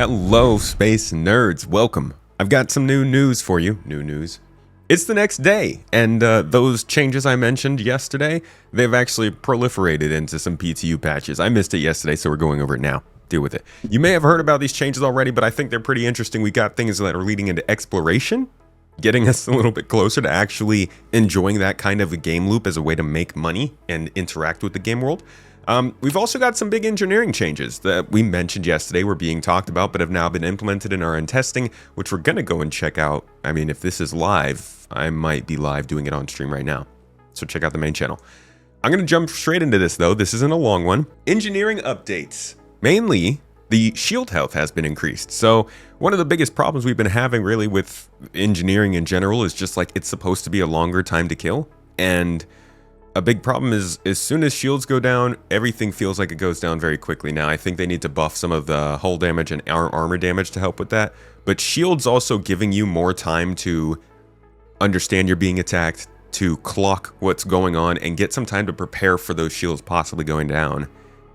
Hello, space nerds. Welcome. I've got some new news for you. New news. It's the next day, and those changes I mentioned yesterday, they've actually proliferated into some PTU patches. I missed it yesterday, so we're going over it now. Deal with it. You may have heard about these changes already, but I think they're pretty interesting. We got things that are leading into exploration, getting us a little bit closer to actually enjoying that kind of a game loop as a way to make money and interact with the game world. We've also got some big engineering changes that we mentioned yesterday were being talked about, but have now been implemented in our end testing, which we're going to go and check out. I mean, if this is live, I might be live doing it on stream right now. So check out the main channel. I'm going to jump straight into this, though. This isn't a long one. Engineering updates. Mainly, the shield health has been increased. So one of the biggest problems we've been having really with engineering in general is just like it's supposed to be a longer time to kill. And a big problem is as soon as shields go down, everything feels like it goes down very quickly. Now, I think they need to buff some of the hull damage and armor damage to help with that. But shields also giving you more time to understand you're being attacked, to clock what's going on, and get some time to prepare for those shields possibly going down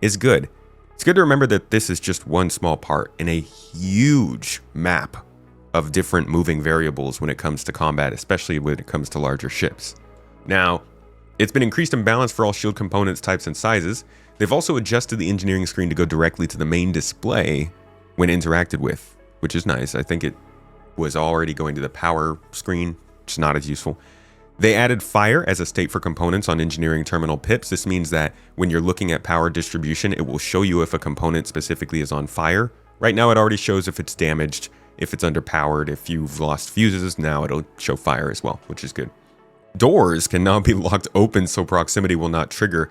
is good. It's good to remember that this is just one small part in a huge map of different moving variables when it comes to combat, especially when it comes to larger ships. Now, it's been increased in balance for all shield components, types, and sizes. They've also adjusted the engineering screen to go directly to the main display when interacted with, which is nice. I think it was already going to the power screen, which is not as useful. They added fire as a state for components on engineering terminal pips. This means that when you're looking at power distribution, it will show you if a component specifically is on fire. Right now, it already shows if it's damaged, if it's underpowered, if you've lost fuses. Now it'll show fire as well, which is good. Doors can now be locked open so proximity will not trigger.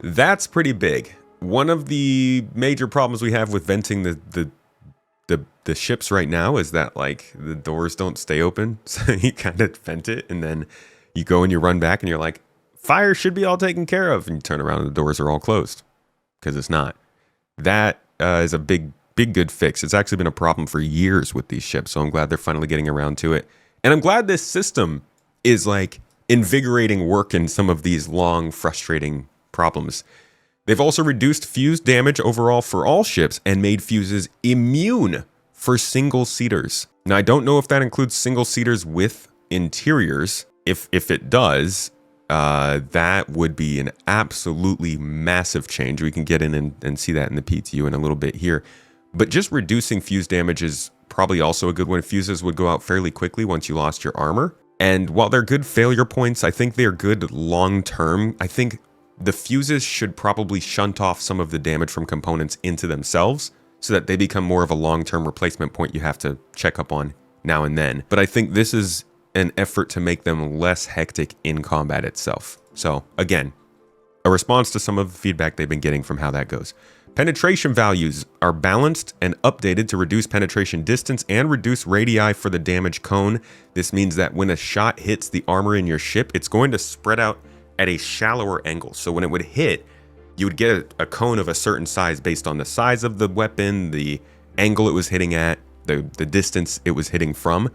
That's pretty big. One of the major problems we have with venting the ships right now is that like the doors don't stay open. So you kind of vent it and then you go and you run back and you're like, fire should be all taken care of. And you turn around and the doors are all closed because it's not. That is a big good fix. It's actually been a problem for years with these ships. So I'm glad they're finally getting around to it. And I'm glad this system is like invigorating work in some of these long, frustrating problems. They've also reduced fuse damage overall for all ships and made fuses immune for single-seaters. Now, I don't know if that includes single-seaters with interiors. If it does, that would be an absolutely massive change. We can get in and see that in the PTU in a little bit here. But just reducing fuse damage is probably also a good one. Fuses would go out fairly quickly once you lost your armor. And while they're good failure points, I think they're good long-term. I think the fuses should probably shunt off some of the damage from components into themselves so that they become more of a long-term replacement point you have to check up on now and then. But I think this is an effort to make them less hectic in combat itself. So again, a response to some of the feedback they've been getting from how that goes. Penetration values are balanced and updated to reduce penetration distance and reduce radii for the damage cone. This means that when a shot hits the armor in your ship, it's going to spread out at a shallower angle. So when it would hit, you would get a cone of a certain size based on the size of the weapon, the angle it was hitting at, the distance it was hitting from.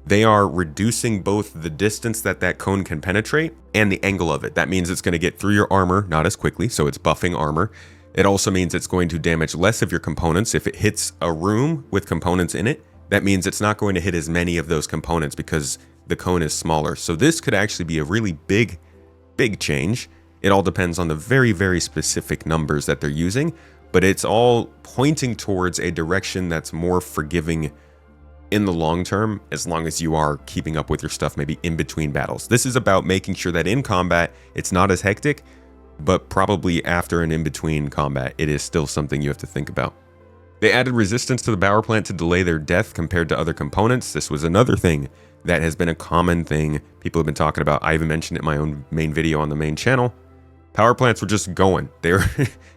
They are reducing both the distance that cone can penetrate and the angle of it. That means it's going to get through your armor, not as quickly, so it's buffing armor. It also means it's going to damage less of your components. If it hits a room with components in it, that means it's not going to hit as many of those components because the cone is smaller. So this could actually be a really big change. It all depends on the very, very specific numbers that they're using, but it's all pointing towards a direction that's more forgiving in the long term, as long as you are keeping up with your stuff maybe in between battles. This is about making sure that in combat, it's not as hectic, but probably after and in between combat, it is still something you have to think about. They added resistance to the power plant to delay their death compared to other components. This was another thing that has been a common thing people have been talking about. I even mentioned it in my own main video on the main channel. Power plants were just going. They're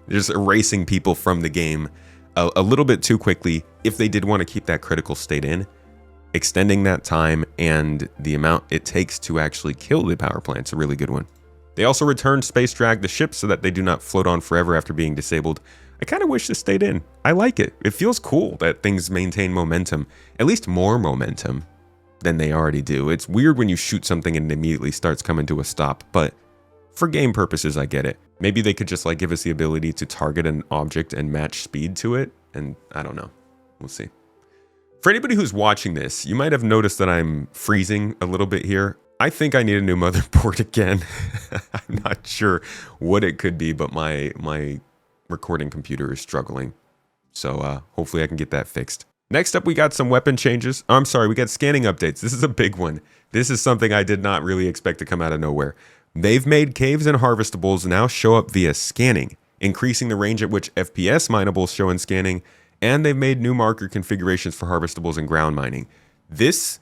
just erasing people from the game a little bit too quickly if they did want to keep that critical state in. Extending that time and the amount it takes to actually kill the power plant's a really good one. They also returned space drag the ships so that they do not float on forever after being disabled. I kind of wish this stayed in. I like it. It feels cool that things maintain momentum, at least more momentum than they already do. It's weird when you shoot something and it immediately starts coming to a stop, but for game purposes, I get it. Maybe they could just like give us the ability to target an object and match speed to it, and I don't know. We'll see. For anybody who's watching this, you might have noticed that I'm freezing a little bit here. I think I need a new motherboard again. I'm not sure what it could be, but my recording computer is struggling. So hopefully I can get that fixed. Next up, we got some weapon changes. Oh, I'm sorry, we got scanning updates. This is a big one. This is something I did not really expect to come out of nowhere. They've made caves and harvestables now show up via scanning, increasing the range at which FPS minables show in scanning, and they've made new marker configurations for harvestables and ground mining. This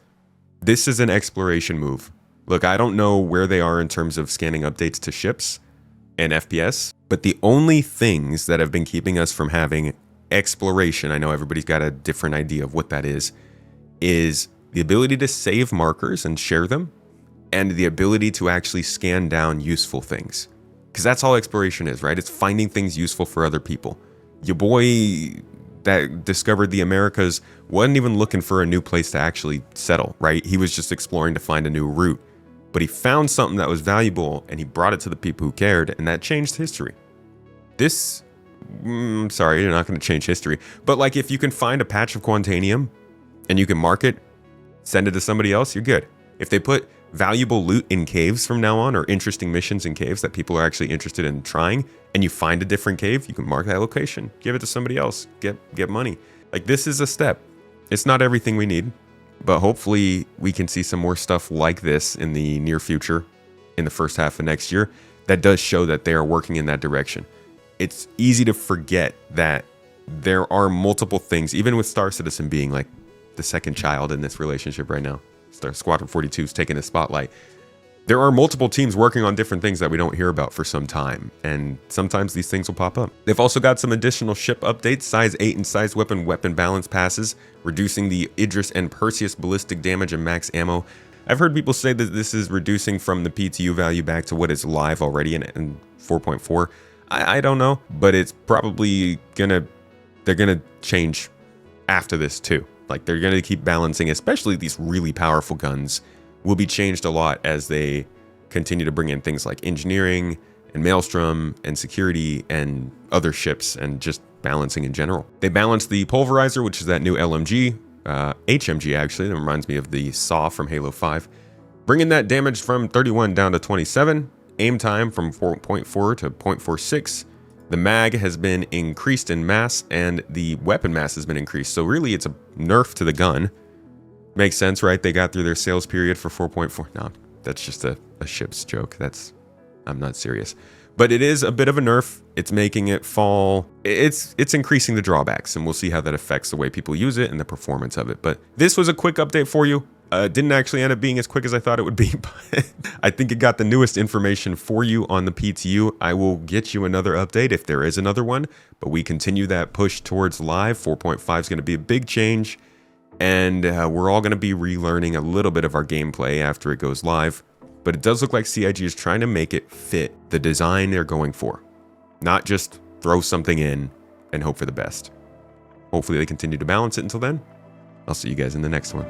is an exploration move. Look, I don't know where they are in terms of scanning updates to ships and FPS, but the only things that have been keeping us from having exploration, I know everybody's got a different idea of what that is the ability to save markers and share them, and the ability to actually scan down useful things. Because that's all exploration is, right? It's finding things useful for other people. Your boy that discovered the Americas wasn't even looking for a new place to actually settle, right? He was just exploring to find a new route. But he found something that was valuable, and he brought it to the people who cared, and that changed history. This, sorry, you're not going to change history. But like, if you can find a patch of Quantanium, and you can mark it, send it to somebody else, you're good. If they put valuable loot in caves from now on, or interesting missions in caves that people are actually interested in trying, and you find a different cave, you can mark that location, give it to somebody else, get money. Like, this is a step. It's not everything we need, but hopefully we can see some more stuff like this in the near future, in the first half of next year, that does show that they are working in that direction. It's easy to forget that there are multiple things, even with Star Citizen being like the second child in this relationship right now. Squadron 42 is taking the spotlight. There are multiple teams working on different things that we don't hear about for some time, and sometimes these things will pop up. They've also got some additional ship updates, size 8 and size weapon balance passes, reducing the Idris and Perseus ballistic damage and max ammo. I've heard people say that this is reducing from the PTU value back to what is live already in 4.4. I don't know, but it's probably they're gonna change after this too. Like, they're gonna keep balancing, especially these really powerful guns will be changed a lot as they continue to bring in things like engineering and Maelstrom and security and other ships and just balancing in general. They balanced the pulverizer, which is that new LMG, HMG actually, that reminds me of the SAW from Halo 5, bringing that damage from 31 down to 27, aim time from 4.4 to 0.46. The mag has been increased in mass, and the weapon mass has been increased. So really, it's a nerf to the gun. Makes sense, right? They got through their sales period for 4.4. No, that's just a ship's joke. I'm not serious. But it is a bit of a nerf. It's making it fall. It's increasing the drawbacks, and we'll see how that affects the way people use it and the performance of it. But this was a quick update for you. Didn't actually end up being as quick as I thought it would be, but I think it got the newest information for you on the PTU. I will get you another update if there is another one, but we continue that push towards live. 4.5 is going to be a big change, and we're all going to be relearning a little bit of our gameplay after it goes live, but it does look like CIG is trying to make it fit the design they're going for, not just throw something in and hope for the best. Hopefully they continue to balance it until then. I'll see you guys in the next one.